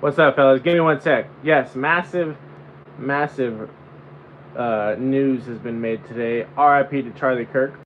What's up, fellas? Give me one sec. Yes, massive news has been made today. RIP to Charlie Kirk.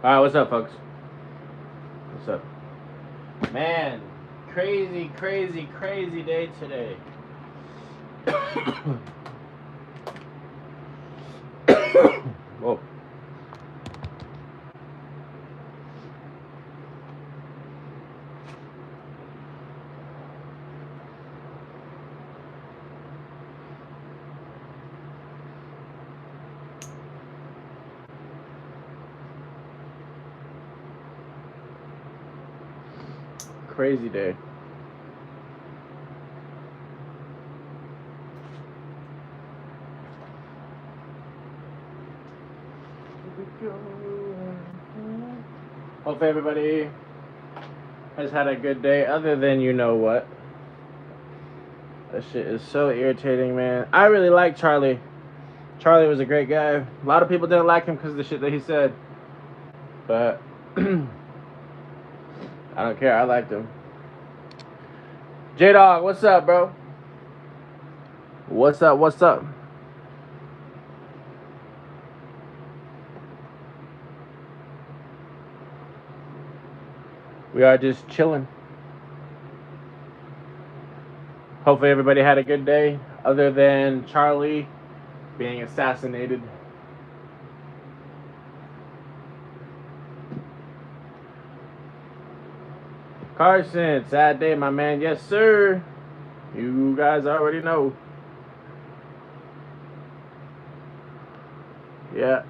All right, what's up, folks? What's up? Man, crazy day today. Whoa. Crazy day. Hope everybody has had a good day, other than you know what. That shit is so irritating, man. I really like Charlie. Charlie was a great guy. A lot of people didn't like him because of the shit that he said. But I don't care. I liked him. J-Dog, what's up, bro? What's up? We are just chilling. Hopefully everybody had a good day, other than Charlie being assassinated. Carson, sad day, my man. Yes, sir. You guys already know. Yeah.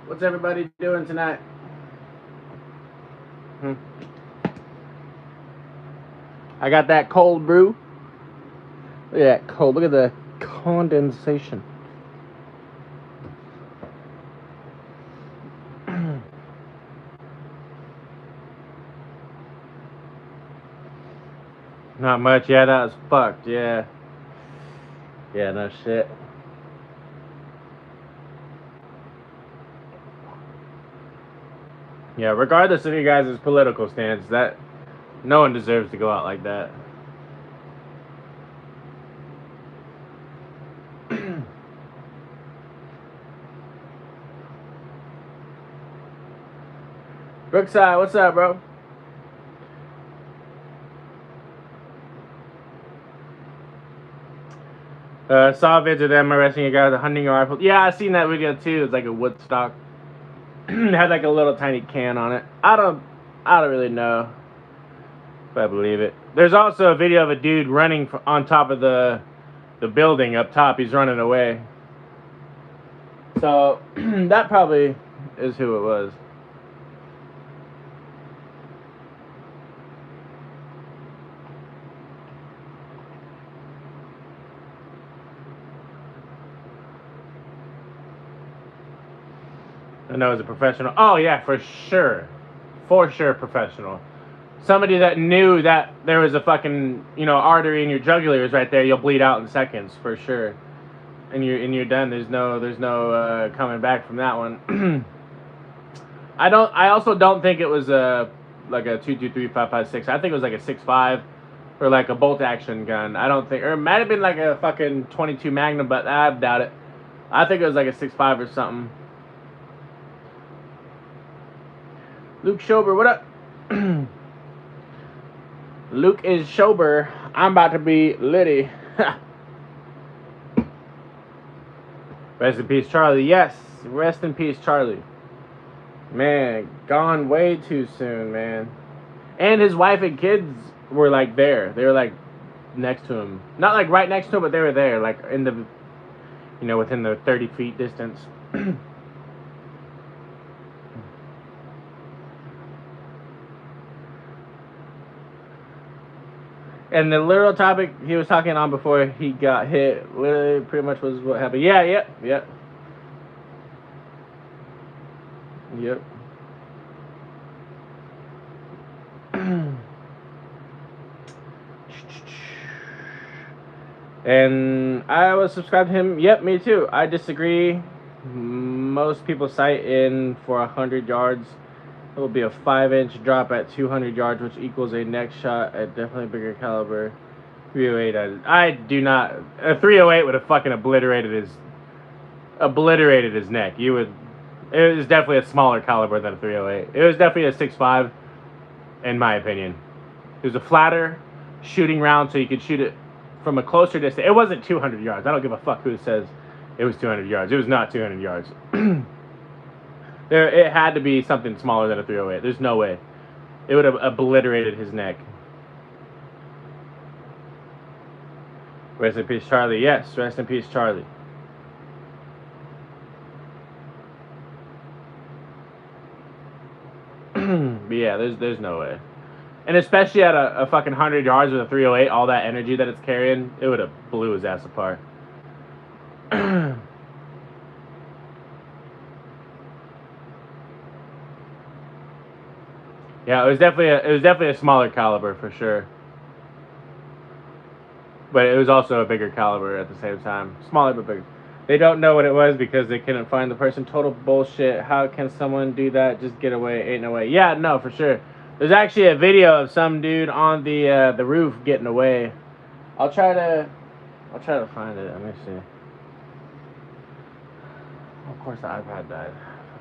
What's everybody doing tonight? I got that cold brew. Look at that cold. Look at the condensation. Not much. Yeah, that was fucked. Yeah. Yeah, no shit. Yeah, regardless of you guys' political stance, that no one deserves to go out like that. Brookside, what's up, bro? Saw vids of them arresting a guy with a hunting rifle. Yeah, I seen that video too. It's like a Woodstock. Had like a little tiny can on it. I don't really know if I believe it. There's also a video of a dude running on top of the building up top. He's running away. So that probably is who it was. I know, as a professional. Oh yeah, for sure professional. somebody that knew that there was a fucking, you know, artery in your jugular is right there, you'll bleed out in seconds for sure. And you're done. There's no coming back from that one. I also don't think it was like a 223-5.56. I think it was like a 6.5 or like a bolt action gun. I don't think, or it might have been like a fucking 22 Magnum, but I doubt it. I think it was like a 6.5 or something. Luke Schober, what up? Luke is Schober. I'm about to be Liddy. Rest in peace, Charlie. Yes, rest in peace, Charlie. Man, gone way too soon, man. And his wife and kids were like there. They were like next to him. Not like right next to him, but they were there, like in the, you know, within the 30 feet distance. And the literal topic he was talking on before he got hit, literally pretty much was what happened. Yeah, yep. And I was subscribed to him. Yep, me too. I disagree. Most people sight in for 100 yards. It will be a 5-inch drop at 200 yards, which equals a next shot at definitely bigger caliber. 308. I do not. A 308 would have fucking obliterated his neck. You would. It was definitely a smaller caliber than a 308. It was definitely a 6.5, in my opinion. It was a flatter shooting round, so you could shoot it from a closer distance. It wasn't 200 yards. I don't give a fuck who says it was 200 yards. It was not 200 yards. It had to be something smaller than a 308. There's no way. It would have obliterated his neck. Rest in peace, Charlie. Yes, rest in peace, Charlie. But yeah, there's no way. And especially at a fucking 100 yards with a 308, all that energy that it's carrying, it would have blew his ass apart. Yeah, it was definitely a smaller caliber for sure. But it was also a bigger caliber at the same time. Smaller but bigger. They don't know what it was because they couldn't find the person. Total bullshit. How can someone do that? Just get away. Ain't no way. Yeah, no, for sure. There's actually a video of some dude on the roof getting away. I'll try to find it. Let me see. Of course the iPad died.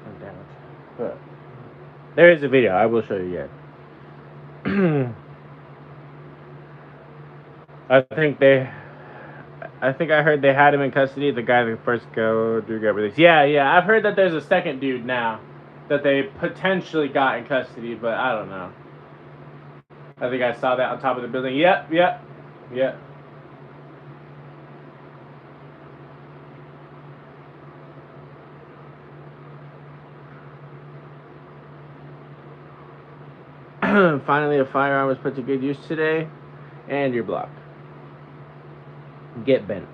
Fucking damn it. But there is a video. I will show you yet. I think I heard they had him in custody. The guy that first got released. Yeah. I've heard that there's a second dude now that they potentially got in custody, but I don't know. I think I saw that on top of the building. Yep. Finally, a firearm was put to good use today, and you're blocked. Get bent.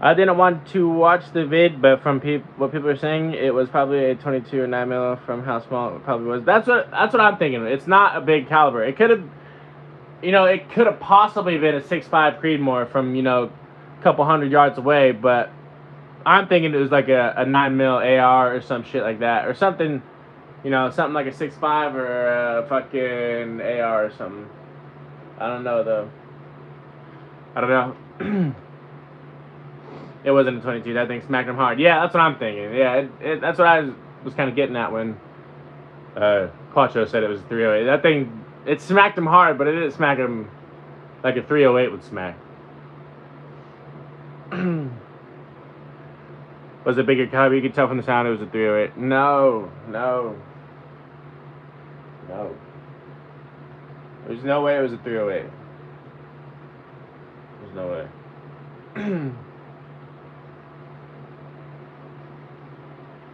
I didn't want to watch the vid, but from what people are saying, it was probably a 22 or 9mm from how small it probably was. That's what I'm thinking. It's not a big caliber. It could have, it could have possibly been a 6.5 Creedmoor from, a couple 100 yards away, but I'm thinking it was like a 9mm AR or some shit like that, or something, something like a 6.5 or a fucking AR or something. I don't know though. I don't know. It wasn't a 22. That thing smacked him hard. Yeah, that's what I'm thinking. Yeah, that's what I was kind of getting at when Quattro said it was a 308. That thing, it smacked him hard, but it didn't smack him like a 308 would smack. Was it bigger caliber? You could tell from the sound it was a 308. No. There's no way it was a 308. There's no way.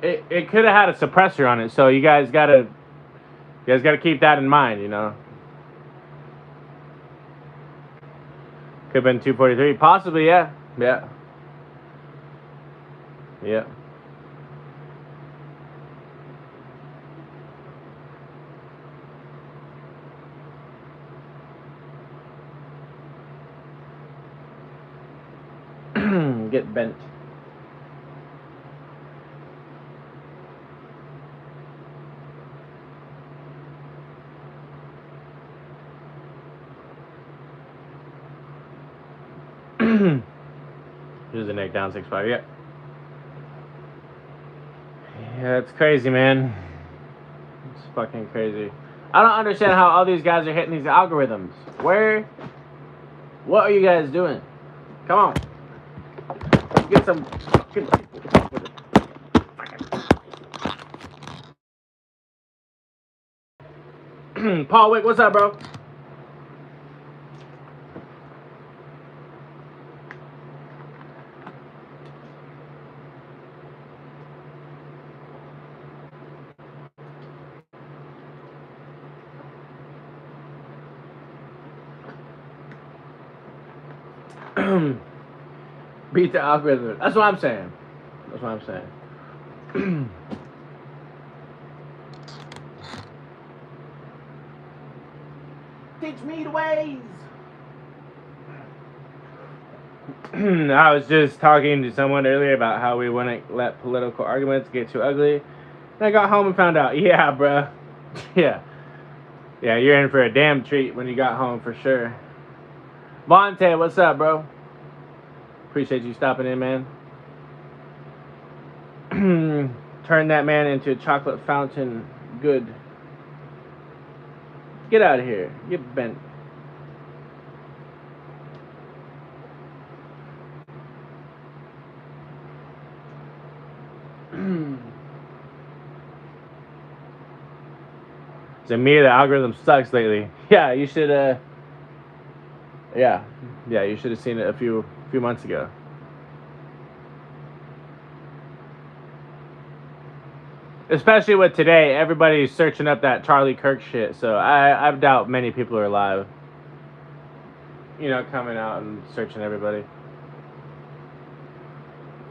It could have had a suppressor on it, so you guys gotta keep that in mind, Could have been 243, possibly, yeah. Get bent. Here's the neck down 6'5". Yeah. Yeah, it's crazy, man. It's fucking crazy. I don't understand how all these guys are hitting these algorithms. What are you guys doing? Come on. Get some fucking people. Paul Wick, what's up, bro? Beat the algorithm. That's what I'm saying. That's what I'm saying. Teach me the ways. I was just talking to someone earlier about how we wouldn't let political arguments get too ugly. And I got home and found out, yeah, bruh. Yeah, you're in for a damn treat when you got home for sure. Vontae, what's up, bro? Appreciate you stopping in, man. Turn that man into a chocolate fountain. Good. Get out of here. Get bent. To me, the algorithm sucks lately. Yeah, you should. Yeah, you should have seen it a few months ago. Especially with today, everybody's searching up that Charlie Kirk shit. So I doubt many people are live. You know, coming out and searching everybody.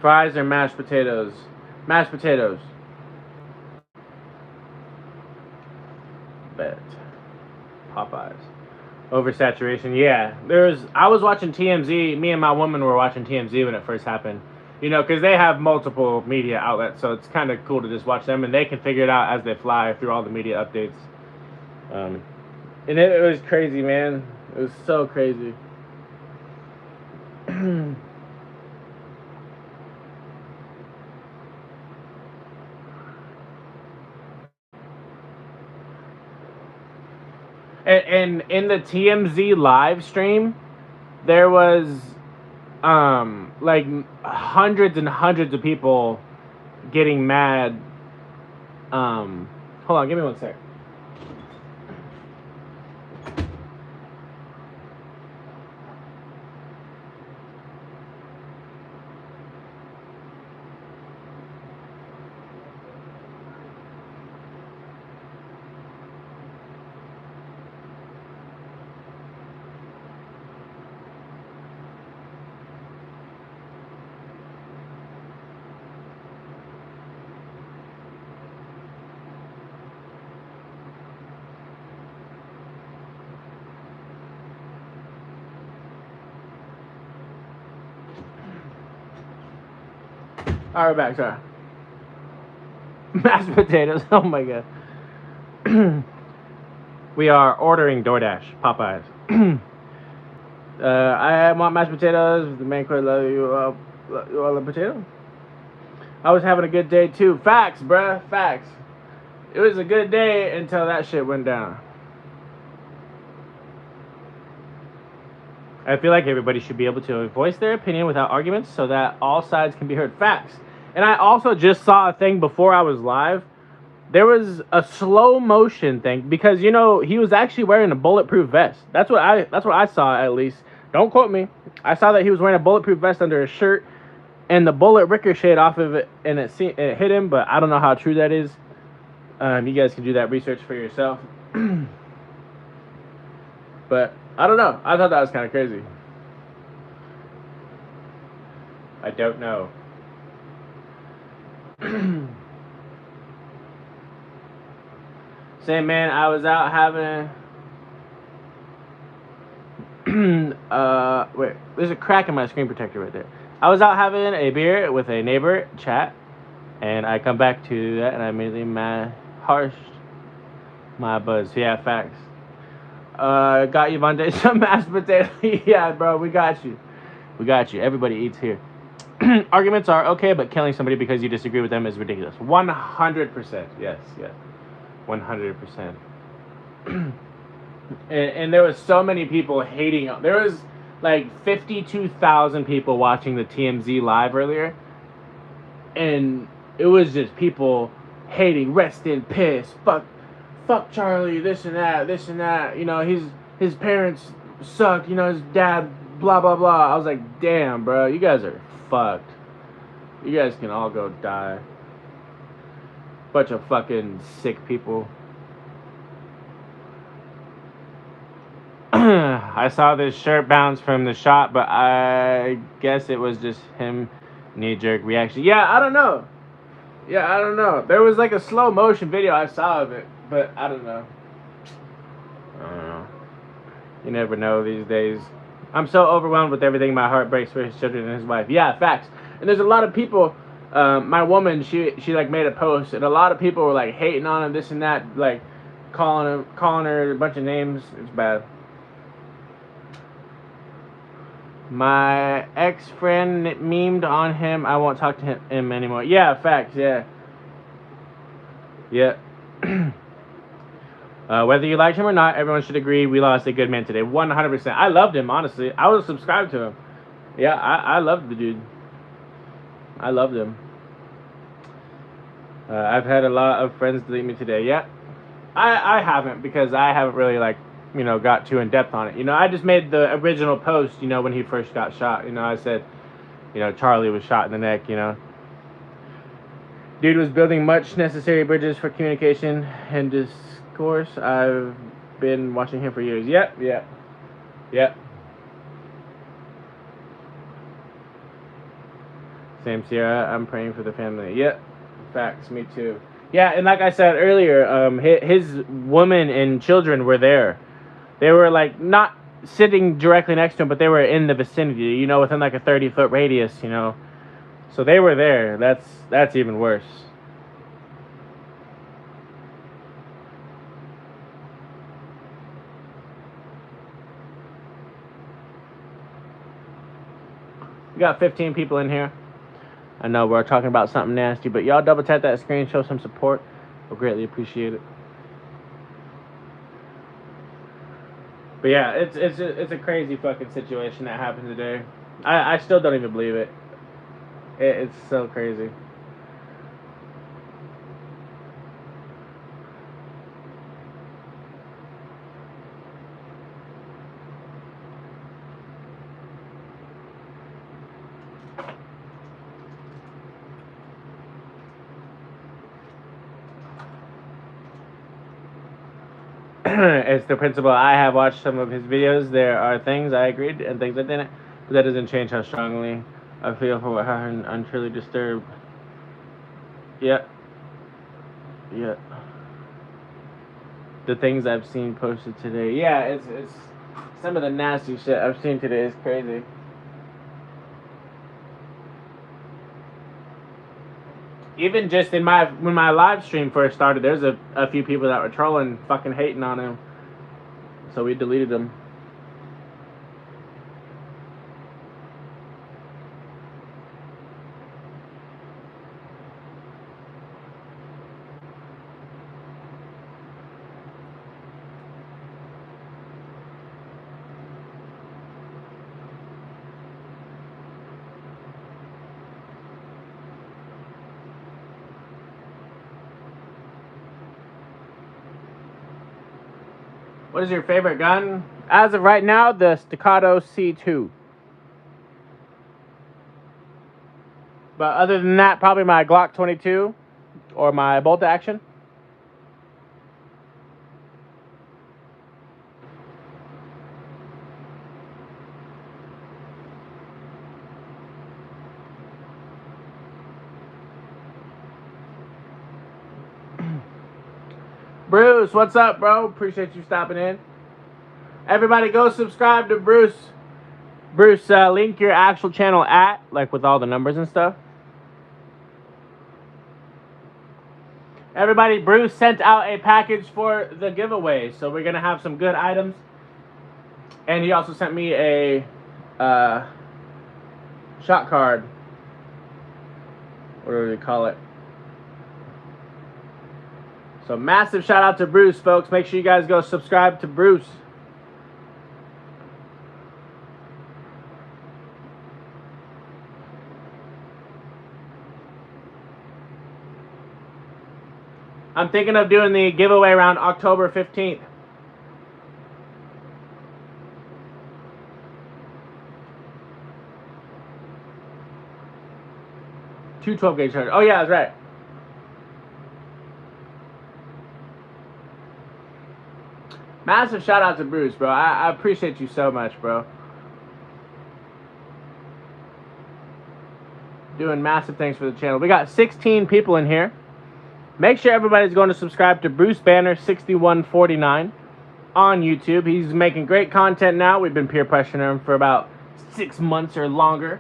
Fries or mashed potatoes? Mashed potatoes. Bet. Popeyes. Oversaturation. Yeah. I was watching TMZ. Me and my woman were watching TMZ when it first happened. You know, because they have multiple media outlets, so it's kind of cool to just watch them, and they can figure it out as they fly through all the media updates. And it was crazy, man. It was so crazy. And in the TMZ live stream, there was like hundreds and hundreds of people getting mad. Hold on, give me 1 sec. All right, we're back. Sorry. Mashed potatoes. Oh my god. We are ordering DoorDash. Popeyes. I want mashed potatoes. The main course. Love you. You all love potato. I was having a good day too. Facts, bruh. Facts. It was a good day until that shit went down. I feel like everybody should be able to voice their opinion without arguments so that all sides can be heard. Facts. And I also just saw a thing before I was live. There was a slow motion thing because, you know, he was actually wearing a bulletproof vest. That's what I saw, at least. Don't quote me. I saw that he was wearing a bulletproof vest under his shirt, and the bullet ricocheted off of it, and it hit him. But I don't know how true that is. You guys can do that research for yourself. But I don't know. I thought that was kind of crazy. I don't know. Say, man, I was out having. Wait, there's a crack in my screen protector right there. I was out having a beer with a neighbor, chat, and I come back to that, and I immediately harshed my buzz. Yeah, facts. Got you Monday some mashed potato. Yeah, bro, we got you. We got you. Everybody eats here. Arguments are okay, but killing somebody because you disagree with them is ridiculous. 100%. Yes, yes. 100%. And there was so many people hating. There was like 52,000 people watching the TMZ live earlier, and it was just people hating, rest in piss, fuck Charlie, this and that, this and that. You know, his parents suck. You know, his dad, blah blah blah. I was like, damn, bro, you guys are fucked. You guys can all go die. Bunch of fucking sick people. I saw this shirt bounce from the shop, but I guess it was just him knee-jerk reaction. Yeah, I don't know. Yeah, I don't know. There was like a slow motion video I saw of it, but I don't know. I don't know. You never know these days. I'm so overwhelmed with everything. My heart breaks for his children and his wife. Yeah, facts. And there's a lot of people. My woman, she like made a post, and a lot of people were like hating on him, this and that, like calling her a bunch of names. It's bad. My ex-friend memed on him. I won't talk to him anymore. Yeah, facts. Yeah. Yeah. Whether you liked him or not, everyone should agree we lost a good man today. 100%. I loved him, honestly. I was subscribed to him. Yeah, I loved the dude. I loved him. I've had a lot of friends delete me today. Yeah. I haven't, because I haven't really, like, you know, got too in depth on it. You know, I just made the original post, you know, when he first got shot. You know, I said, you know, Charlie was shot in the neck, you know. Dude was building much necessary bridges for communication and discourse. I've been watching him for years. Yep. Same, Sierra. I'm praying for the family. Yep. Facts. Me too. Yeah, and like I said earlier, his woman and children were there. They were like not sitting directly next to him, but they were in the vicinity, you know, within like a 30-foot radius, you know. So they were there. That's even worse. We got 15 people in here. I know we're talking about something nasty, but y'all double tap that screen, show some support. We'll greatly appreciate it. But yeah, it's a crazy fucking situation that happened today. I still don't even believe it. It's so crazy. It's the principle. I have watched some of his videos. There are things I agreed and things I didn't, but that doesn't change how strongly I feel for what happened. I'm truly disturbed. Yeah. The things I've seen posted today. Yeah, it's some of the nasty shit I've seen today is crazy. Even just when my live stream first started, there's a few people that were trolling, fucking hating on him. So we deleted them. What is your favorite gun? As of right now, the Staccato C2. But other than that, probably my Glock 22 or my bolt action. Bruce, what's up, bro? Appreciate you stopping in. Everybody go subscribe to Bruce. Bruce, link your actual channel at, like with all the numbers and stuff. Everybody, Bruce sent out a package for the giveaway, so we're gonna have some good items. And he also sent me a shot card. What do we call it? So massive shout out to Bruce, folks. Make sure you guys go subscribe to Bruce. I'm thinking of doing the giveaway around October 15th. Two 12-gauge chargers. Oh yeah, that's right. Massive shout out to Bruce, bro. I appreciate you so much, bro. Doing massive things for the channel. We got 16 people in here. Make sure everybody's going to subscribe to Bruce Banner 6149 on YouTube. He's making great content now. We've been peer pressuring him for about 6 months or longer.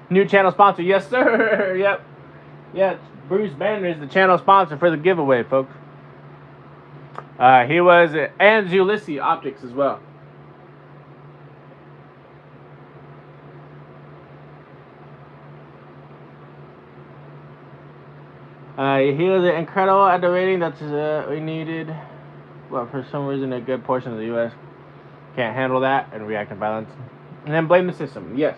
New channel sponsor. Yes, sir. Yep. Yeah, Bruce Banner is the channel sponsor for the giveaway, folks. He was, and Zulisi Optics as well. He was incredible at the rating that we needed. Well, for some reason, a good portion of the U.S. can't handle that and react to violence. And then blame the system. Yes.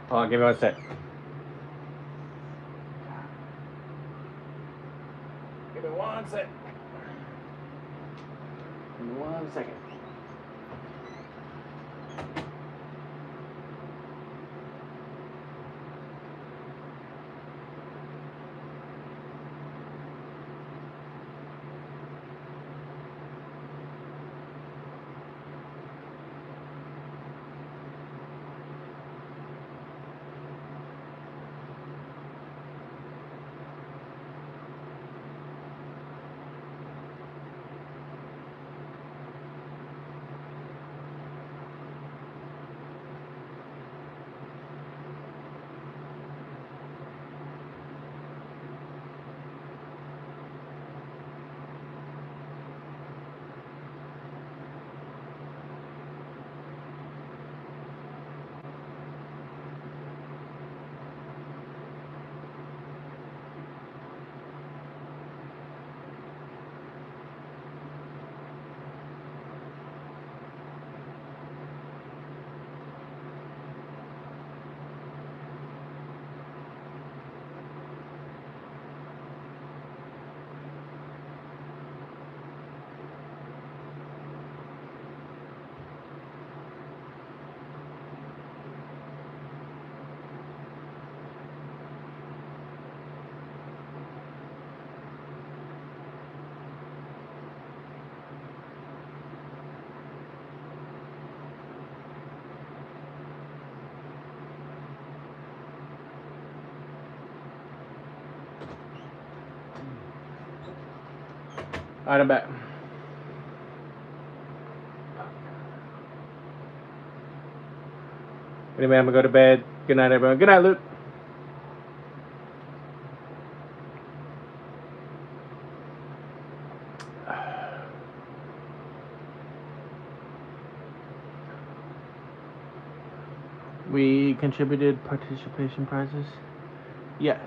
Hold on, give me 1 sec. Give me 1 sec. Give me 1 second. Alright, I'm back. Anyway, I'm gonna go to bed. Good night, everyone. Good night, Luke. We contributed participation prizes. Yes.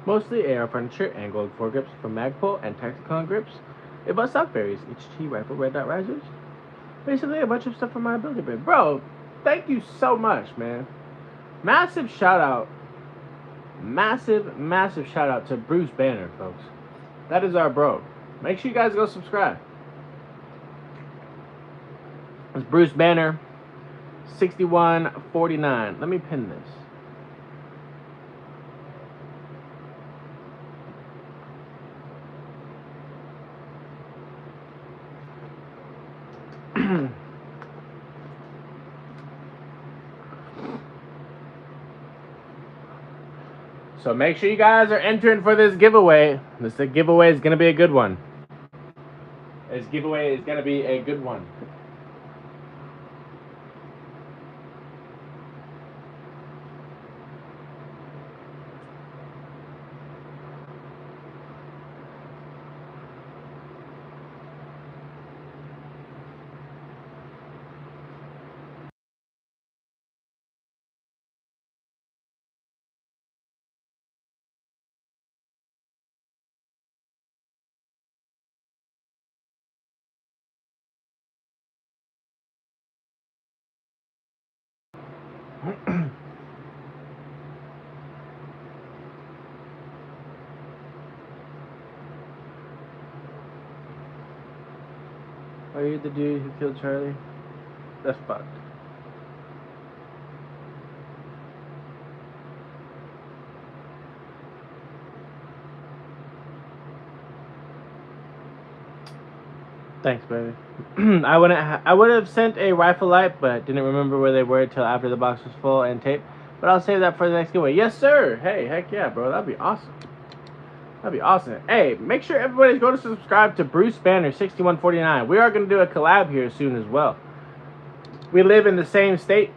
Mostly AR furniture and gold foregrips from Magpul and Tacticon grips. A bus stock berries, HT rifle red dot risers. Basically a bunch of stuff from my ability bin. Bro, thank you so much, man. Massive shout out. Massive shout out to Bruce Banner, folks. That is our bro. Make sure you guys go subscribe. It's Bruce Banner, 6149. Let me pin this. So make sure you guys are entering for this giveaway. This giveaway is going to be a good one. This giveaway is going to be a good one. Are you the dude who killed Charlie? That's fucked. Thanks, baby. I would have sent a rifle light, but didn't remember where they were until after the box was full and taped. But I'll save that for the next giveaway. Yes, sir. Hey, heck yeah, bro. That'd be awesome. That'd be awesome. Hey, make sure everybody's going to subscribe to Bruce Banner 6149. We are going to do a collab here soon as well. We live in the same state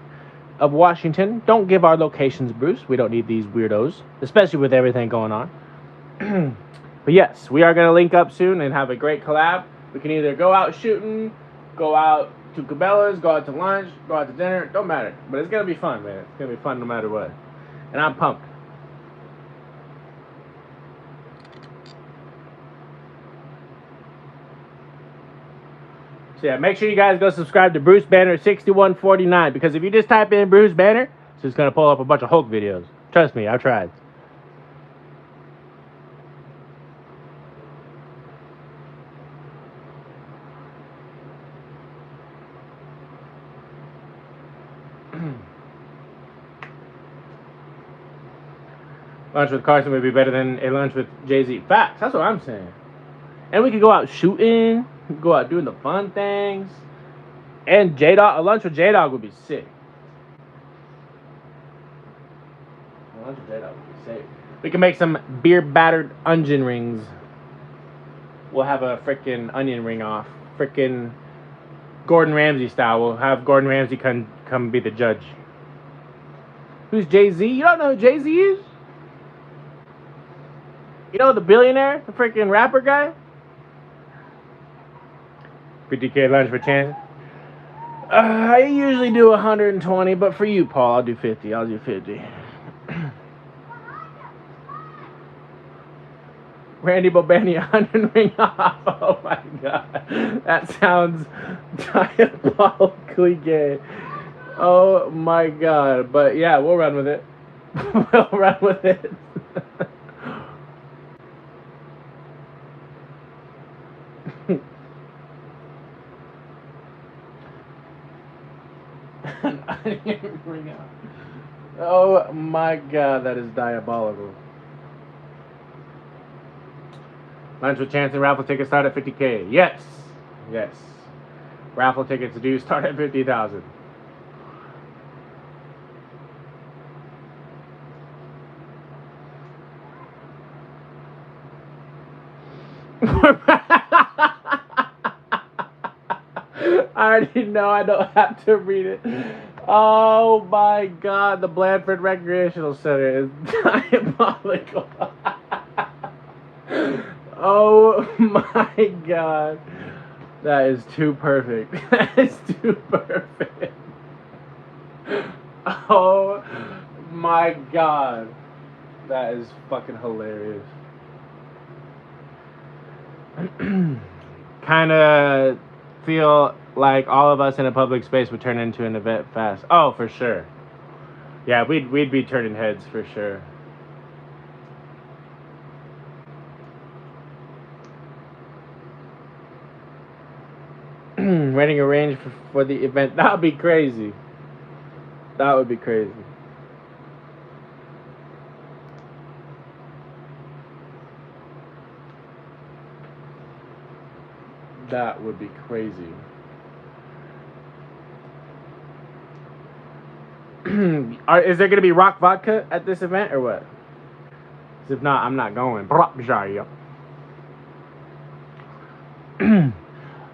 of Washington. Don't give our locations, Bruce. We don't need these weirdos, especially with everything going on. But yes, we are going to link up soon and have a great collab. We can either go out shooting, go out to Cabela's, go out to lunch, go out to dinner. Don't matter. But it's going to be fun, man. It's going to be fun no matter what. And I'm pumped. So yeah, make sure you guys go subscribe to Bruce Banner 6149, because if you just type in Bruce Banner, it's just going to pull up a bunch of Hulk videos. Trust me, I've tried. Lunch with Carson would be better than a lunch with Jay-Z. Facts. That's what I'm saying. And we could go out shooting. We could go out doing the fun things. And J-Dog, a lunch with J-Dog would be sick. A lunch with J-Dog would be sick. We can make some beer-battered onion rings. We'll have a freaking onion ring off. Freaking Gordon Ramsay style. We'll have Gordon Ramsay come be the judge. Who's Jay-Z? You don't know who Jay-Z is? You know the billionaire? The freaking rapper guy? 50K lunch for Chance. I usually do 120, but for you, Paul, I'll do 50. I'll do 50. Randy Bobani, 100 ring off. Oh my god. That sounds diabolically gay. Oh my god. But yeah, we'll run with it. We'll run with it. Oh my god, that is diabolical. Lunch with Chance and raffle tickets start at 50K. Yes. Yes. Raffle tickets do start at 50,000. I already know I don't have to read it. Oh my god, the Blandford Recreational Center is diabolical. Oh my god. That is too perfect. That is too perfect. Oh my god. That is fucking hilarious. Kind of feel like all of us in a public space would turn into an event fast. Oh, for sure. Yeah, we'd be turning heads for sure. Renting a range for the event. That would be crazy. That would be crazy. That would be crazy. Is there going to be rock vodka at this event or what? If not, I'm not going.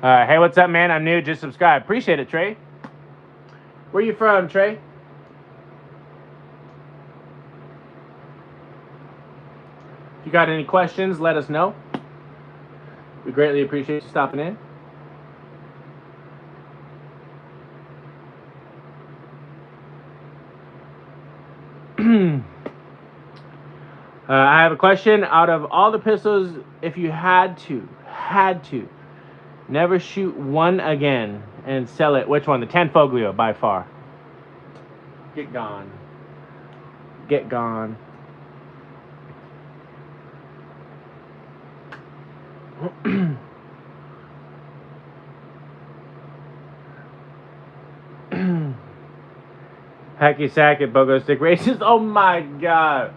Hey, what's up, man? I'm new. Just subscribe. Appreciate it, Trey. Where you from, Trey? If you got any questions, let us know. We greatly appreciate you stopping in. I have a question. Out of all the pistols, if you had to, never shoot one again and sell it, which one? The 10 Foglio, by far. Get gone. Get gone. Hacky Sack at Bogo Stick Races. Oh my god.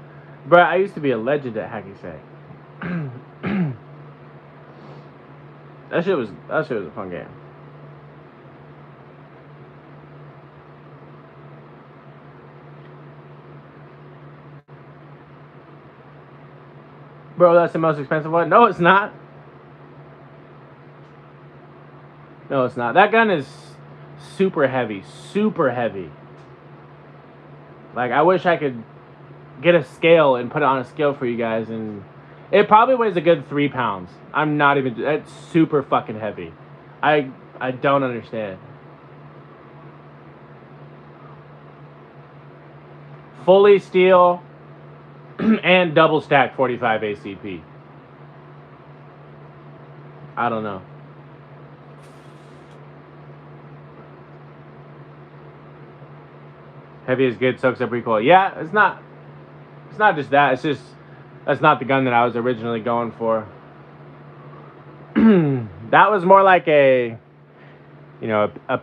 Bro, I used to be a legend at Hacky Sack. That shit was a fun game. Bro, that's the most expensive one? No, it's not. No, it's not. That gun is super heavy. Super heavy. Like, I wish I could get a scale and put it on a scale for you guys, and it probably weighs a good 3 pounds. I'm not even... It's super fucking heavy. I don't understand. Fully steel and double stack 45 ACP. I don't know. Heavy is good, soaks up recoil. Yeah, it's not just that. It's just that's not the gun that I was originally going for. That was more like a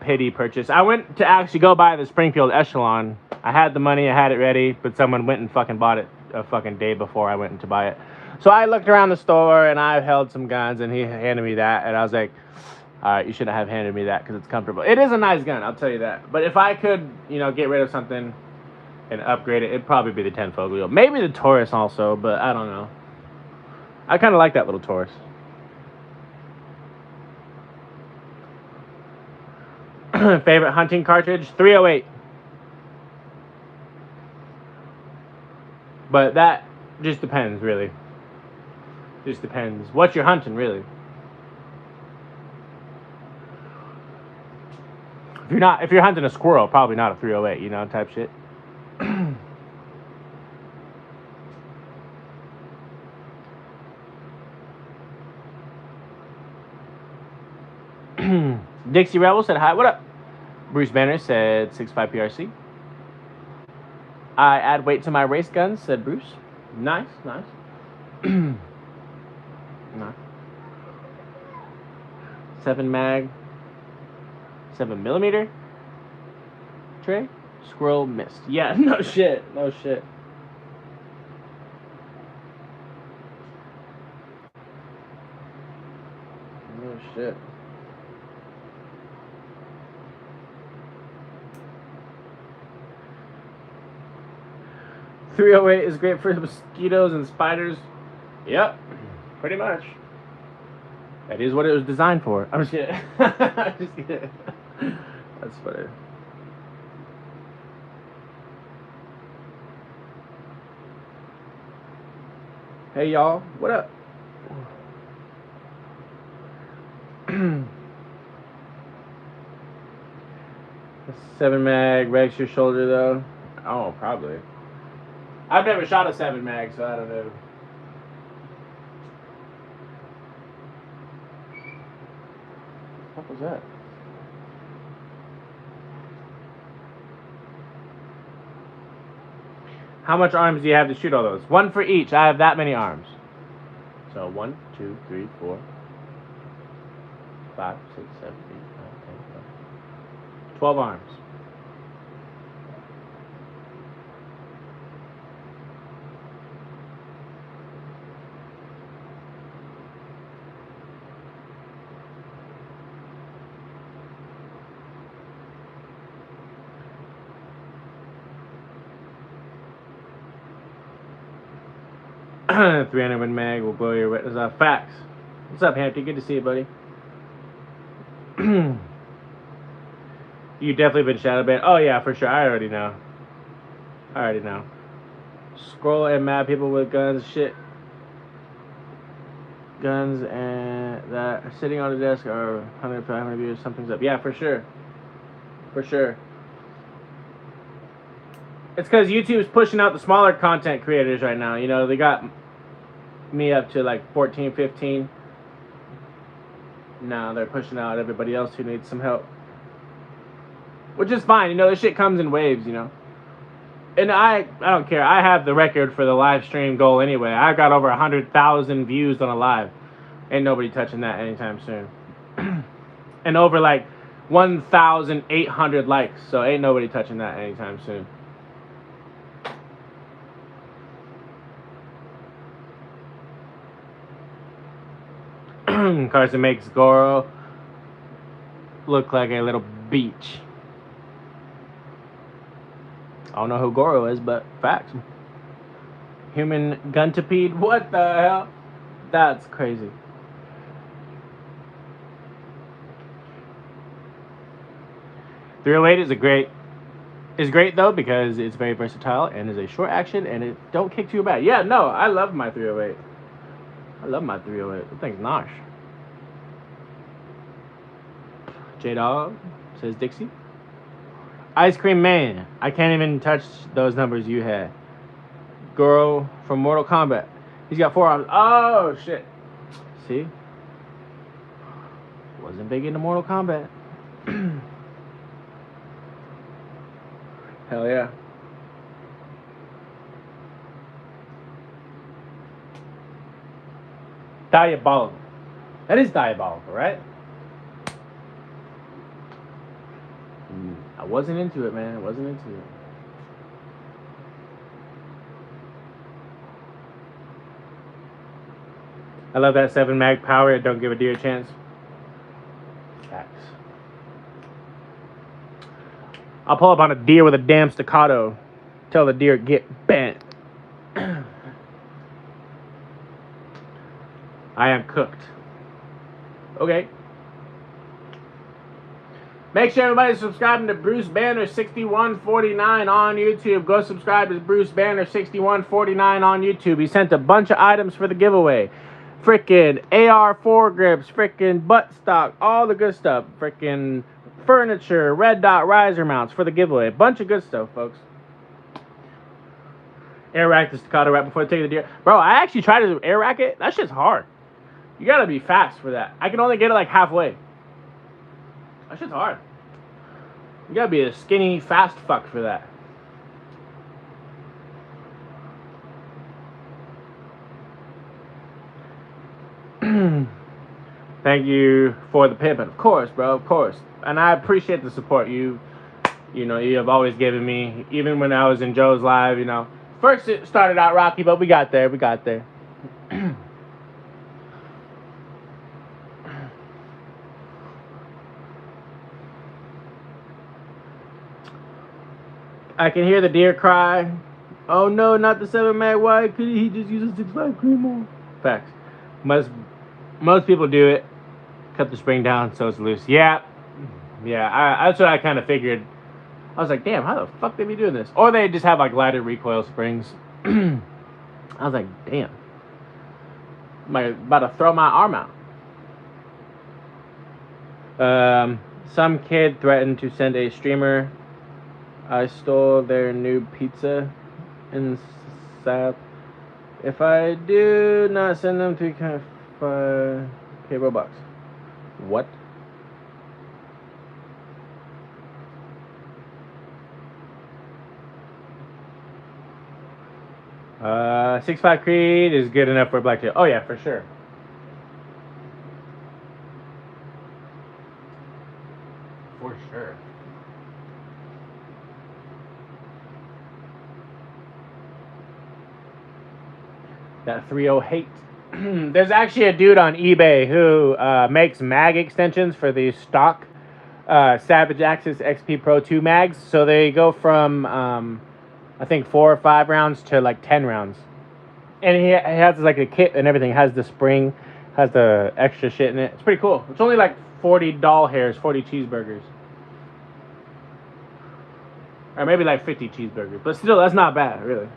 pity purchase. I went to actually go buy the Springfield Echelon. I had the money, I had it ready, but someone went and fucking bought it a fucking day before I went to buy it. So I looked around the store and I held some guns and he handed me that and I was like, all right, you shouldn't have handed me that because it's comfortable. It is a nice gun, I'll tell you that. But if I could, get rid of something and upgrade it, it'd probably be the 10 Foglio. Maybe the Taurus also, but I don't know. I kind of like that little Taurus. Favorite hunting cartridge? 308. But that just depends, really. Just depends. What you're hunting, really. If you're hunting a squirrel, probably not a 308, type shit. Dixie Rebel said hi. What up? Bruce Banner said 6'5 PRC. I add weight to my race guns, said Bruce. Nice. Nice. 7 mag. 7mm. Trey? Squirrel missed. Yeah, no shit. No shit. No shit. .308 is great for mosquitoes and spiders. Yep, pretty much. That is what it was designed for. I'm just kidding. I'm just kidding. That's funny. Hey y'all, what up? 7 mag wrecks your shoulder though. Oh, probably. I've never shot a 7 mag, so I don't know. What was that? How much arms do you have to shoot all those? 1 for each. I have that many arms. So 1, 2, 3, 4, 5, 6, 7, 8, 9, 10, 11. 12 arms. $300 mag will blow your retinas. Facts. What's up, Hampton? Good to see you, buddy. You definitely been shadow banned. Oh yeah, for sure. I already know. Scroll and mad people with guns, shit. Guns and that are sitting on the desk are 100, 500 views. Something's up. Yeah, for sure. For sure. It's because YouTube's pushing out the smaller content creators right now. You know, they got me up to like 14, 15. Now they're pushing out everybody else who needs some help. Which is fine. You know, this shit comes in waves, you know. And I don't care. I have the record for the live stream goal anyway. I got over 100,000 views on a live. Ain't nobody touching that anytime soon. And over like 1,800 likes. So ain't nobody touching that anytime soon. Carson makes Goro look like a little beach. I don't know who Goro is, but facts. Human guntipede? What the hell? That's crazy. .308 is great though because it's very versatile and is a short action and it don't kick too bad. Yeah, no, I love my .308. I love my .308. The thing's nosh. J-Dog says Dixie. Ice Cream Man. I can't even touch those numbers you had. Goro from Mortal Kombat. He's got 4 arms. Oh, shit. See? Wasn't big into Mortal Kombat. Hell yeah. Diabolical. That is diabolical, right? I wasn't into it, man. I wasn't into it. I love that 7 mag power. Don't give a deer a chance. Facts. I'll pull up on a deer with a damn staccato. Tell the deer, get bent. I am cooked. Okay. Make sure everybody's subscribing to Bruce Banner 6149 on YouTube. Go subscribe to Bruce Banner 6149 on YouTube. He sent a bunch of items for the giveaway. Frickin' AR4 grips, frickin' buttstock, all the good stuff. Frickin' furniture, red dot riser mounts for the giveaway. A bunch of good stuff, folks. Air rack the staccato right before taking the deer. Bro, I actually tried to air rack it. That shit's hard. You gotta be fast for that. I can only get it like halfway. That shit's hard. You gotta be a skinny, fast fuck for that. Thank you for the payment. Of course, bro, of course. And I appreciate the support you know, you have always given me. Even when I was in Joe's live, you know. First it started out rocky, but we got there. We got there. I can hear the deer cry. Oh no, not the 7 mag. Why could he just use a 6.5 Creamo? Facts. Most people do it. cut the spring down so it's loose. Yeah, that's what I kind of figured. I was like, damn, how the fuck they be doing this? Or they just have like lighter recoil springs. I was like, damn, am I about to throw my arm out? Some kid threatened to send a streamer. I stole their new pizza in South. If I do not send them 3.5K Robux. What? 6'5" Creed is good enough for Black Tail. Oh yeah, for sure. For sure. That 3.0 hate. There's actually a dude on eBay who makes mag extensions for the stock Savage Axis XP Pro 2 mags. So they go from I think 4 or 5 rounds to like 10 rounds. And he has like a kit and everything. Has the spring, has the extra shit in it. It's pretty cool. It's only like 40 doll hairs, 40 cheeseburgers. Or maybe like 50 cheeseburgers. But still, that's not bad, really.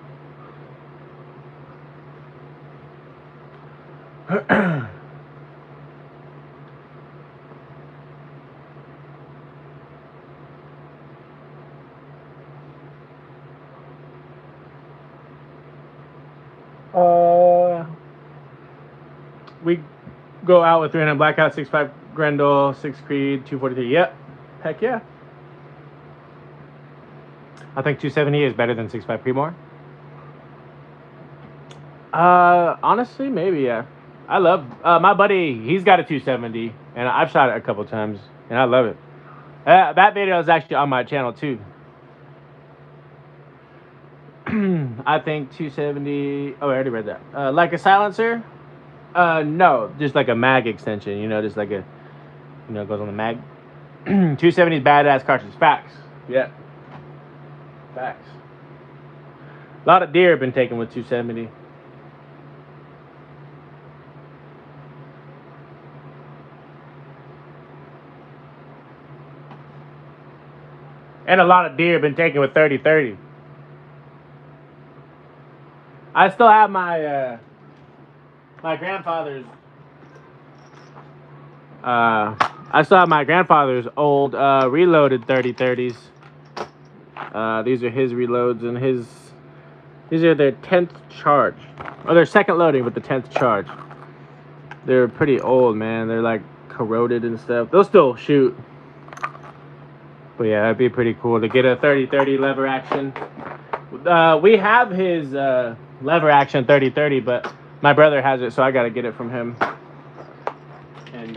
We go out with 300 Blackout, 6.5 Grendel, 6 Creed, 243. Yep. Heck yeah. I think 270 is better than 6.5 Creedmoor. Honestly, maybe, yeah. I love my buddy. He's got a 270, and I've shot it a couple times, and I love it. That video is actually on my channel too. I think 270. Oh, I already read that. Like a silencer? No, just like a mag extension. You know, just like a, you know, it goes on the mag. 270 is badass cartridge. Facts. Yeah. Facts. A lot of deer have been taken with 270. And a lot of deer have been taken with 30-30. I still have my my grandfather's I still have my grandfather's old reloaded 30-30s. These are his reloads, and these are their 10th charge, or their second loading with the 10th charge. They're pretty old, man. They're like corroded and stuff. They'll still shoot. But yeah, that'd be pretty cool to get a 30-30 lever action. We have his lever action 30-30, but my brother has it, so I gotta get it from him. And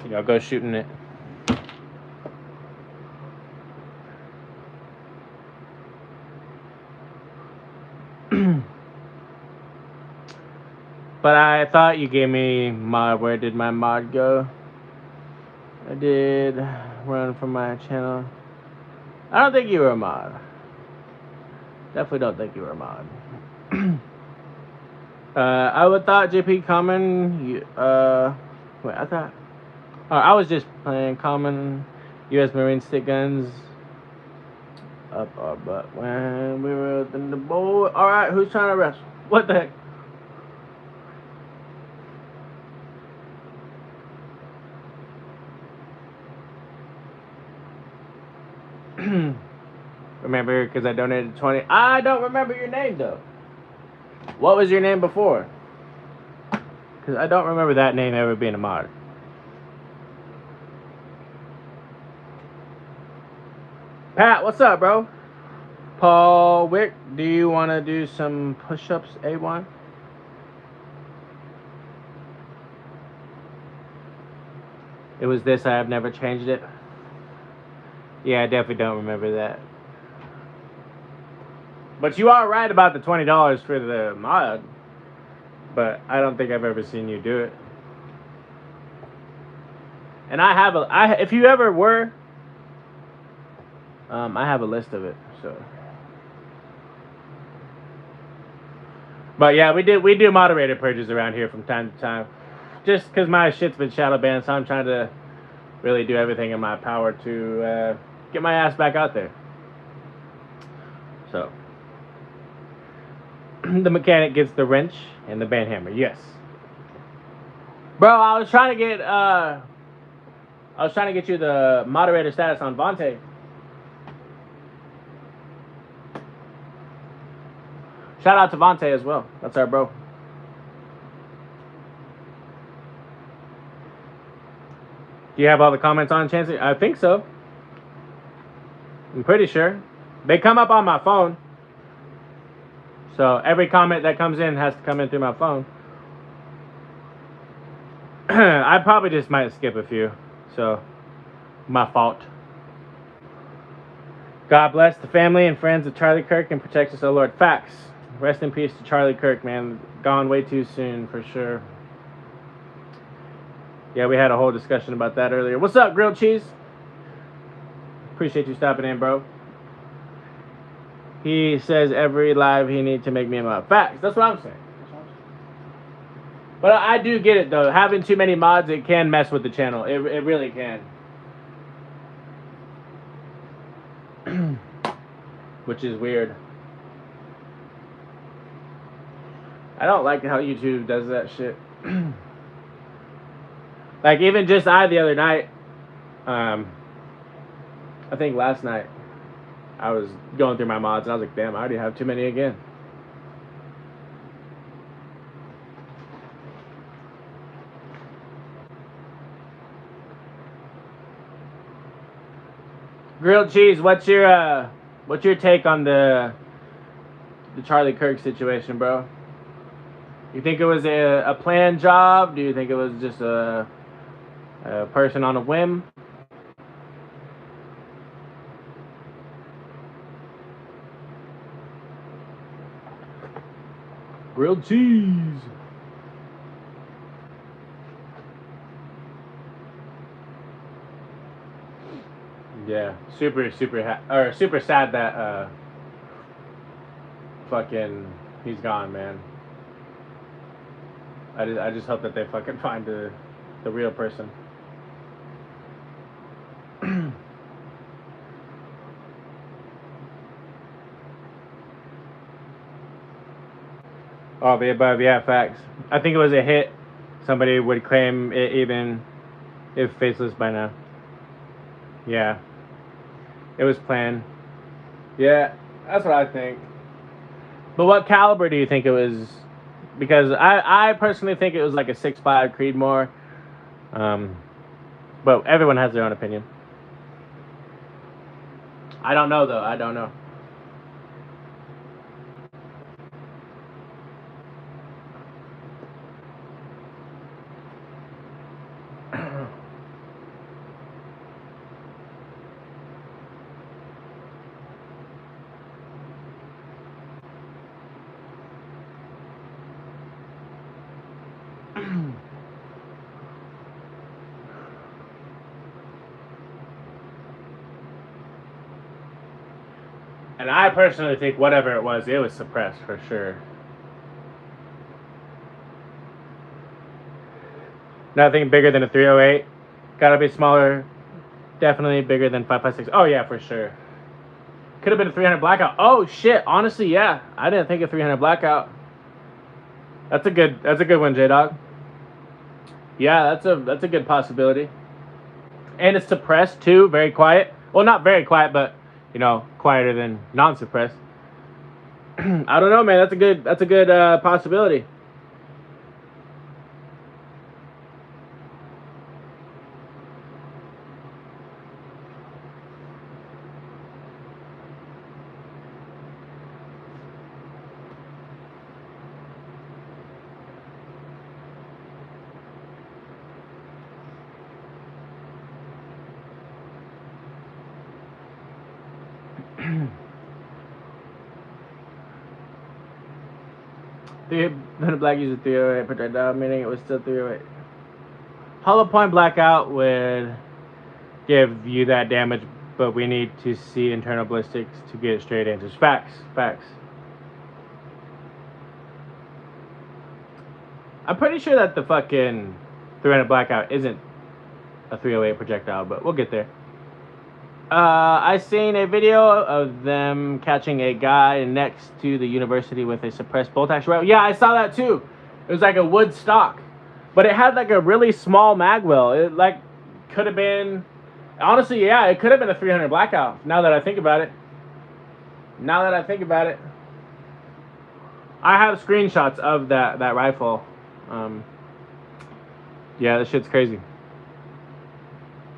you know, go shooting it. But I thought you gave me mod. Where did my mod go? I did run from my channel. I don't think you were a mod. Definitely don't think you were a mod. I would thought JP Common. Wait, I thought. Oh, I was just playing Common U.S. Marine stick guns. Up our butt when we were in the boat. All right, who's trying to wrestle? What the heck? Remember, because I donated 20. I don't remember your name though. What was your name before? Because I don't remember that name ever being a mod. Pat, what's up, bro? Paul Wick, do you want to do some push-ups, A1? It was this. I have never changed it. Yeah, I definitely don't remember that. But you are right about the $20 for the mod. But I don't think I've ever seen you do it. And I have if you ever were, I have a list of it. So. But yeah, we do moderator purges around here from time to time. just because my shit's been shadow banned, so I'm trying to really do everything in my power to get my ass back out there. So, the mechanic gets the wrench and the band hammer. Yes, bro. I was trying to get you the moderator status on Vontae. Shout out to Vontae as well. That's our bro. Do you have all the comments on, Chancey? I think so. I'm pretty sure. They come up on my phone. So every comment that comes in has to come in through my phone. I probably just might skip a few. So, my fault. God bless the family and friends of Charlie Kirk and protect us, O Lord. Facts. Rest in peace to Charlie Kirk, man. Gone way too soon, for sure. Yeah, we had a whole discussion about that earlier. What's up, Grilled Cheese? Appreciate you stopping in, bro. He says every live he needs to make me a mod. Facts. That's what I'm saying. But I do get it, though. Having too many mods, it can mess with the channel. It really can. Which is weird. I don't like how YouTube does that shit. Like, even just the other night, I think last night, I was going through my mods, and I was like, damn, I already have too many again. Grilled Cheese, what's your take on the Charlie Kirk situation, bro? You think it was a planned job? Do you think it was just a person on a whim? Grilled cheese. Yeah, super sad that fucking he's gone, man. I just hope that they fucking find the real person. All the above, yeah, facts. I think it was a hit. Somebody would claim it even if faceless by now. Yeah. It was planned. Yeah, that's what I think. But what caliber do you think it was? Because I personally think it was like a 6.5 Creedmoor. But everyone has their own opinion. I don't know, though. I don't know. And I personally think whatever it was suppressed for sure. Nothing bigger than a 308. Gotta be smaller. Definitely bigger than 5.56. Oh yeah, for sure. Could have been a 300 blackout. Oh shit. Honestly, yeah. I didn't think a 300 blackout. That's a good one, J-Dog. Yeah, that's a good possibility. And it's suppressed too, very quiet. Well, not very quiet, but you know, quieter than non-suppressed. I don't know, man. That's a good possibility. The black user 308 projectile, meaning it was still 308. Hollow point blackout would give you that damage, but we need to see internal ballistics to get straight answers. Facts. I'm pretty sure that the fucking 300 blackout isn't a 308 projectile, but we'll get there. I seen a video of them catching a guy next to the university with a suppressed bolt action rifle. Yeah, I saw that too. It was like a wood stock, but it had like a really small mag well. It like could have been, honestly, yeah, it could have been a 300 blackout. Now that I think about it. I have screenshots of that rifle. Yeah, this shit's crazy.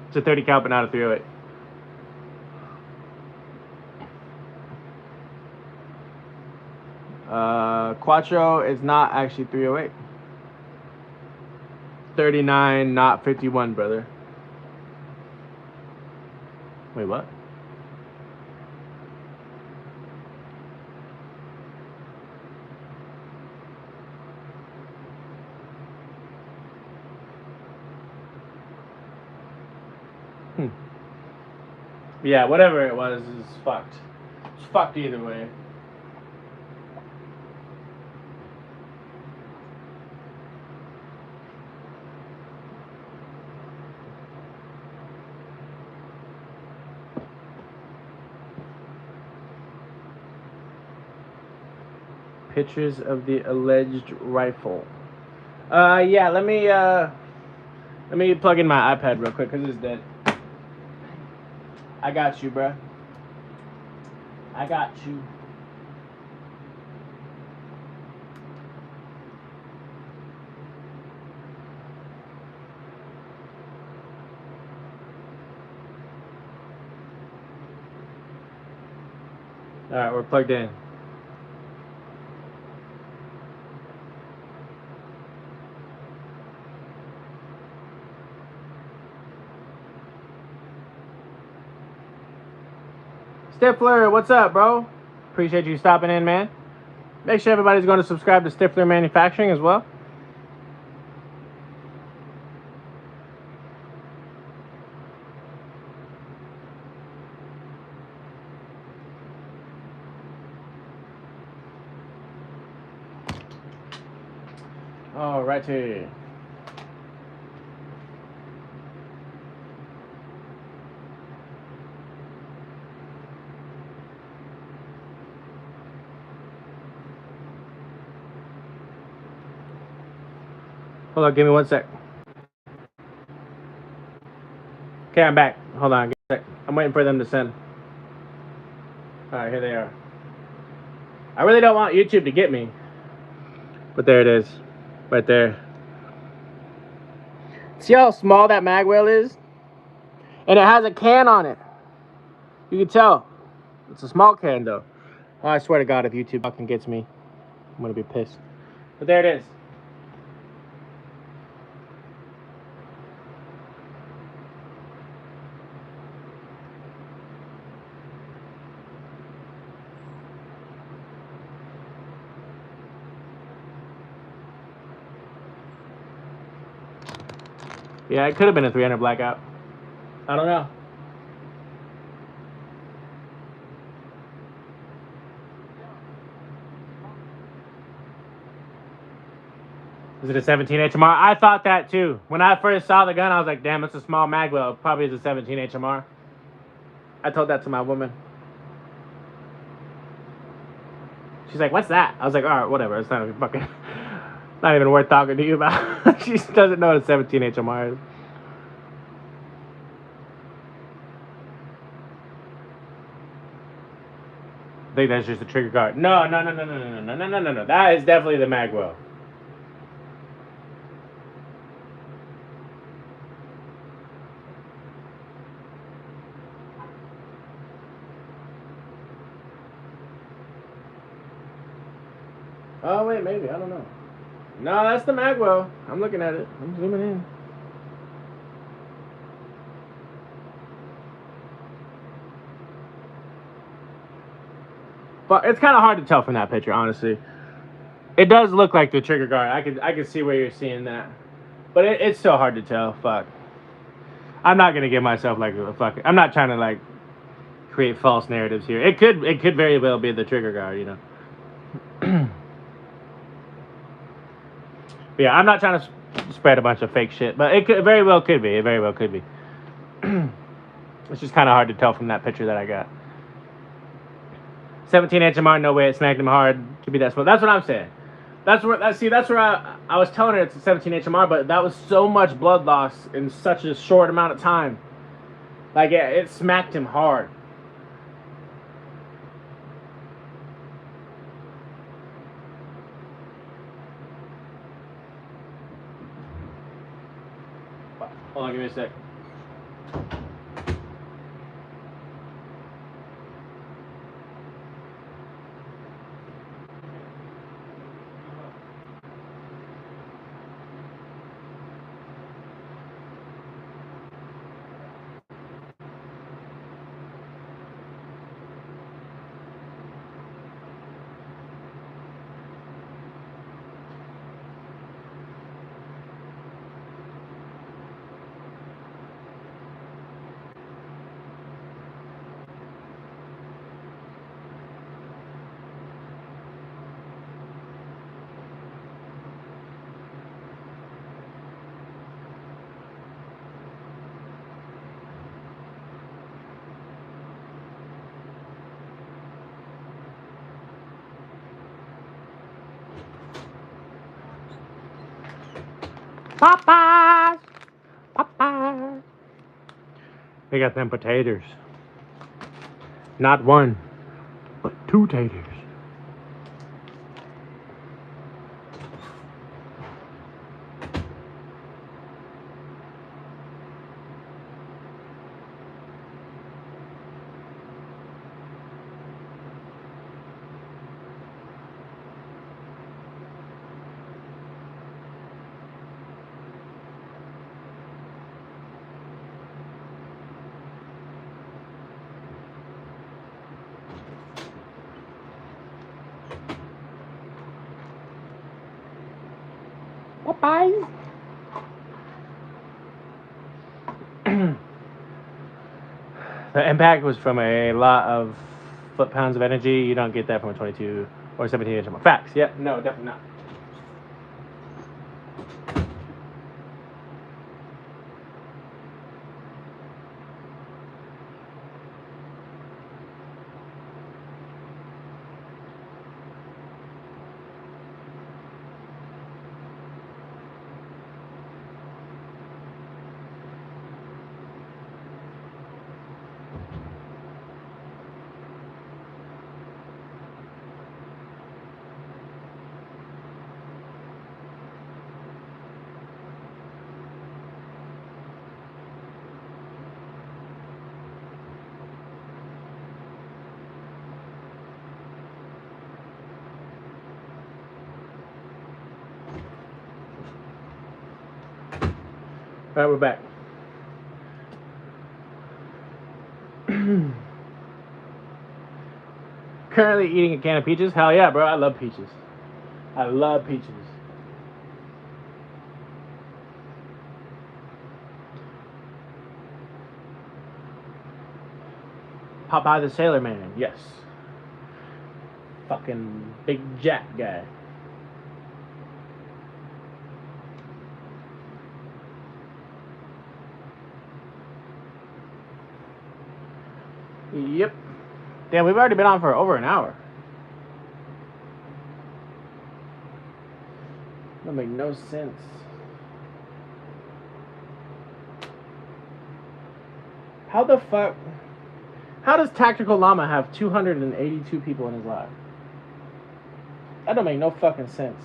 It's a 30 cal, but not a 308. Quattro is not actually 308. 39, not 51, brother. Wait, what? Yeah, whatever it was is fucked. It's fucked either way. Pictures of the alleged rifle. Yeah, let me plug in my iPad real quick because it's dead. I got you, bruh. I got you. Alright, we're plugged in. Stifler, what's up, bro? Appreciate you stopping in, man. Make sure everybody's going to subscribe to Stifler Manufacturing as well. Alrighty. Hold on, give me 1 sec. Okay, I'm back. Hold on, give me a sec. I'm waiting for them to send. Alright, here they are. I really don't want YouTube to get me. But there it is. Right there. See how small that mag well is? And it has a can on it. You can tell. It's a small can though. Oh, I swear to God, if YouTube fucking gets me, I'm gonna be pissed. But there it is. Yeah, it could have been a 300 blackout. I don't know. Is it a 17 HMR? I thought that too. When I first saw the gun, I was like, damn, it's a small mag well. It probably is a 17 HMR. I told that to my woman. She's like, what's that? I was like, all right, whatever. It's not even fucking, not even worth talking to you about. She doesn't know what a 17 HMR is. I think that's just a trigger guard. No. That is definitely the mag well. Oh wait, maybe, I don't know. No, that's the mag well. I'm looking at it. I'm zooming in. But it's kind of hard to tell from that picture, honestly. It does look like the trigger guard. I can see where you're seeing that, but it's so hard to tell. Fuck. I'm not gonna give myself like a fucking. I'm not trying to like create false narratives here. It could very well be the trigger guard, you know. But yeah, I'm not trying to spread a bunch of fake shit. But it could, very well could be. It very well could be. It's just kind of hard to tell from that picture that I got. 17 HMR, no way it smacked him hard to be that small. That's what I'm saying. That's where I was telling her it's a 17 HMR, but that was so much blood loss in such a short amount of time. Like it smacked him hard. Hold on, give me a sec. Popeyes! Popeyes! They got them potatoes. Not one, but 2 taters. Popeyes! The impact was from a lot of foot-pounds of energy. You don't get that from a 22 or 17 HMR. Facts. Yep. No, definitely not. All right, we're back. Currently eating a can of peaches. Hell yeah, bro. I love peaches. I love peaches. Popeye the Sailor Man. Yes. Fucking big Jack guy. Yep. Damn, we've already been on for over an hour. That make no sense. How the fuck? How does Tactical Llama have 282 people in his live? That don't make no fucking sense.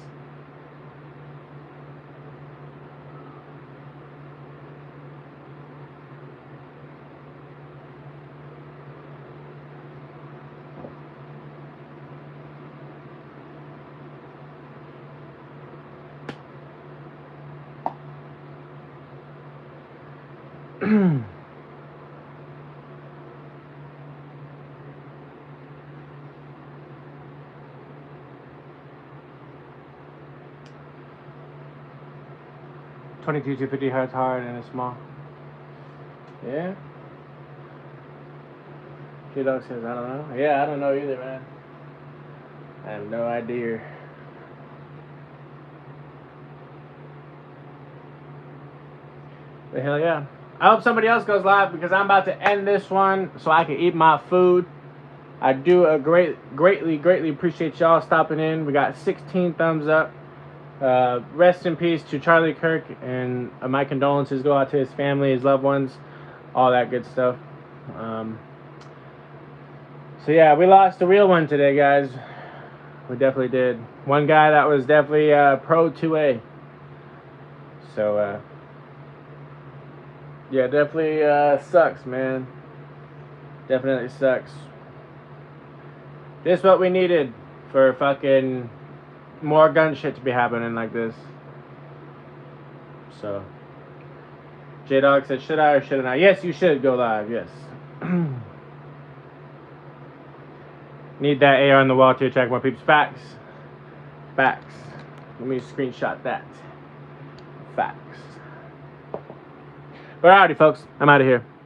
$22 to $50 hard and it's small. Yeah. J-Dog says, I don't know. Yeah, I don't know either, man. I have no idea. But hell yeah. I hope somebody else goes live because I'm about to end this one so I can eat my food. I do greatly appreciate y'all stopping in. We got 16 thumbs up. Rest in peace to Charlie Kirk, and my condolences go out to his family, his loved ones, all that good stuff. So yeah, we lost a real one today, guys. We definitely did. One guy that was definitely pro 2A. So yeah, definitely sucks, man. Definitely sucks. This is what we needed for fucking more gun shit to be happening like this. So J-Dog said, should I or shouldn't I? Yes, you should go live, yes. Need that AR on the wall to attract more peeps. Facts. Facts. Let me screenshot that. Facts. But alrighty, folks. I'm out of here.